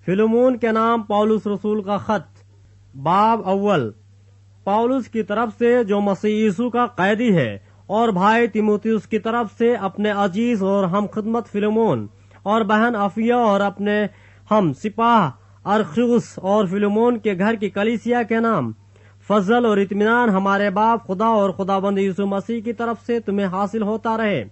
فلمون کے نام پولس رسول کا خط، باب اول۔ پولس کی طرف سے جو مسیح یسوع کا قیدی ہے، اور بھائی تیموتھیوس کی طرف سے اپنے عزیز اور ہم خدمت فلمون، اور بہن افیا اور اپنے ہم سپاہ ارخیوس اور فلمون کے گھر کی کلیسیا کے نام، فضل اور اطمینان ہمارے باپ خدا اور خداوند یسوع مسیح کی طرف سے تمہیں حاصل ہوتا رہے۔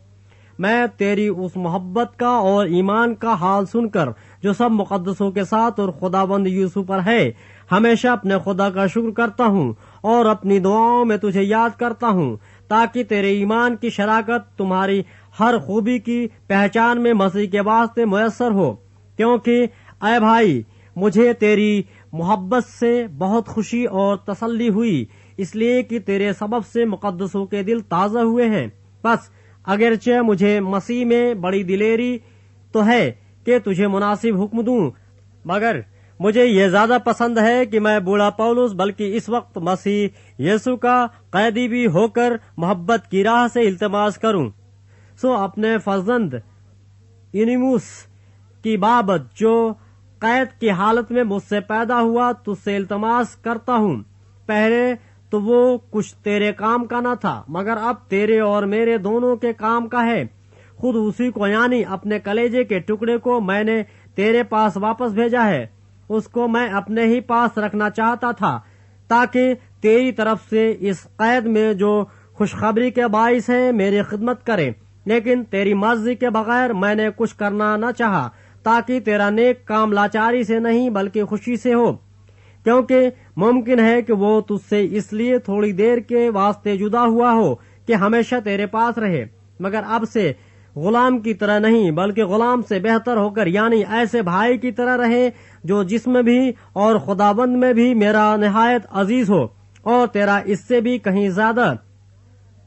میں تیری اس محبت کا اور ایمان کا حال سن کر جو سب مقدسوں کے ساتھ اور خداوند یسوع پر ہے، ہمیشہ اپنے خدا کا شکر کرتا ہوں اور اپنی دعاؤں میں تجھے یاد کرتا ہوں، تاکہ تیرے ایمان کی شراکت تمہاری ہر خوبی کی پہچان میں مسیح کے واسطے میسر ہو، کیونکہ اے بھائی مجھے تیری محبت سے بہت خوشی اور تسلی ہوئی، اس لیے کہ تیرے سبب سے مقدسوں کے دل تازہ ہوئے ہیں۔ بس اگرچہ مجھے مسیح میں بڑی دلیری تو ہے کہ تجھے مناسب حکم دوں، مگر مجھے یہ زیادہ پسند ہے کہ میں بوڑھا پولس بلکہ اس وقت مسیح یسوع کا قیدی بھی ہو کر محبت کی راہ سے التماس کروں۔ سو اپنے فرزند انیموس کی بابت جو قید کی حالت میں مجھ سے پیدا ہوا تجھ سے التماس کرتا ہوں۔ پہلے تو وہ کچھ تیرے کام کا نہ تھا، مگر اب تیرے اور میرے دونوں کے کام کا ہے۔ خود اسی کو یعنی اپنے کلیجے کے ٹکڑے کو میں نے تیرے پاس واپس بھیجا ہے۔ اس کو میں اپنے ہی پاس رکھنا چاہتا تھا، تاکہ تیری طرف سے اس قید میں جو خوشخبری کے باعث ہے میری خدمت کرے، لیکن تیری مرضی کے بغیر میں نے کچھ کرنا نہ چاہا، تاکہ تیرا نیک کام لاچاری سے نہیں بلکہ خوشی سے ہو، کیونکہ ممکن ہے کہ وہ تجھ سے اس لیے تھوڑی دیر کے واسطے جدا ہوا ہو کہ ہمیشہ تیرے پاس رہے، مگر اب سے غلام کی طرح نہیں بلکہ غلام سے بہتر ہو کر یعنی ایسے بھائی کی طرح رہے جو جسم بھی اور خداوند میں بھی میرا نہایت عزیز ہو، اور تیرا اس سے بھی کہیں زیادہ۔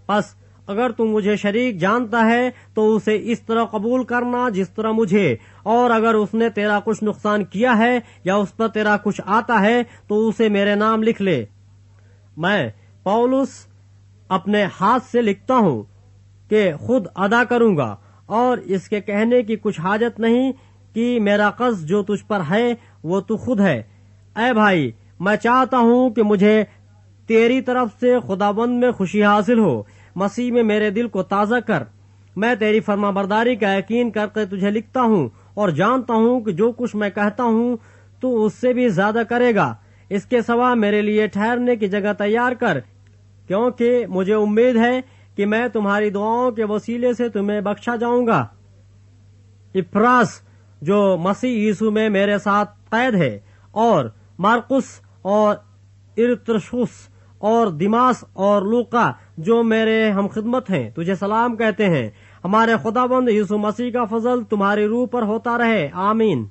پس اگر تم مجھے شریک جانتا ہے تو اسے اس طرح قبول کرنا جس طرح مجھے، اور اگر اس نے تیرا کچھ نقصان کیا ہے یا اس پر تیرا کچھ آتا ہے تو اسے میرے نام لکھ لے۔ میں پولس اپنے ہاتھ سے لکھتا ہوں کہ خود ادا کروں گا، اور اس کے کہنے کی کچھ حاجت نہیں کہ میرا قصد جو تجھ پر ہے وہ تو خود ہے۔ اے بھائی، میں چاہتا ہوں کہ مجھے تیری طرف سے خداوند میں خوشی حاصل ہو۔ مسیح میں میرے دل کو تازہ کر۔ میں تیری فرما برداری کا یقین کر کے تجھے لکھتا ہوں، اور جانتا ہوں کہ جو کچھ میں کہتا ہوں تو اس سے بھی زیادہ کرے گا۔ اس کے سوا میرے لیے ٹھہرنے کی جگہ تیار کر، کیونکہ مجھے امید ہے کہ میں تمہاری دعاؤں کے وسیلے سے تمہیں بخشا جاؤں گا۔ افراس جو مسیح یسوع میں میرے ساتھ قید ہے، اور مارکس اور ارتشوس اور دیماس اور لوقا جو میرے ہم خدمت ہیں تجھے سلام کہتے ہیں۔ ہمارے خداوند یسوع مسیح کا فضل تمہاری روح پر ہوتا رہے، آمین۔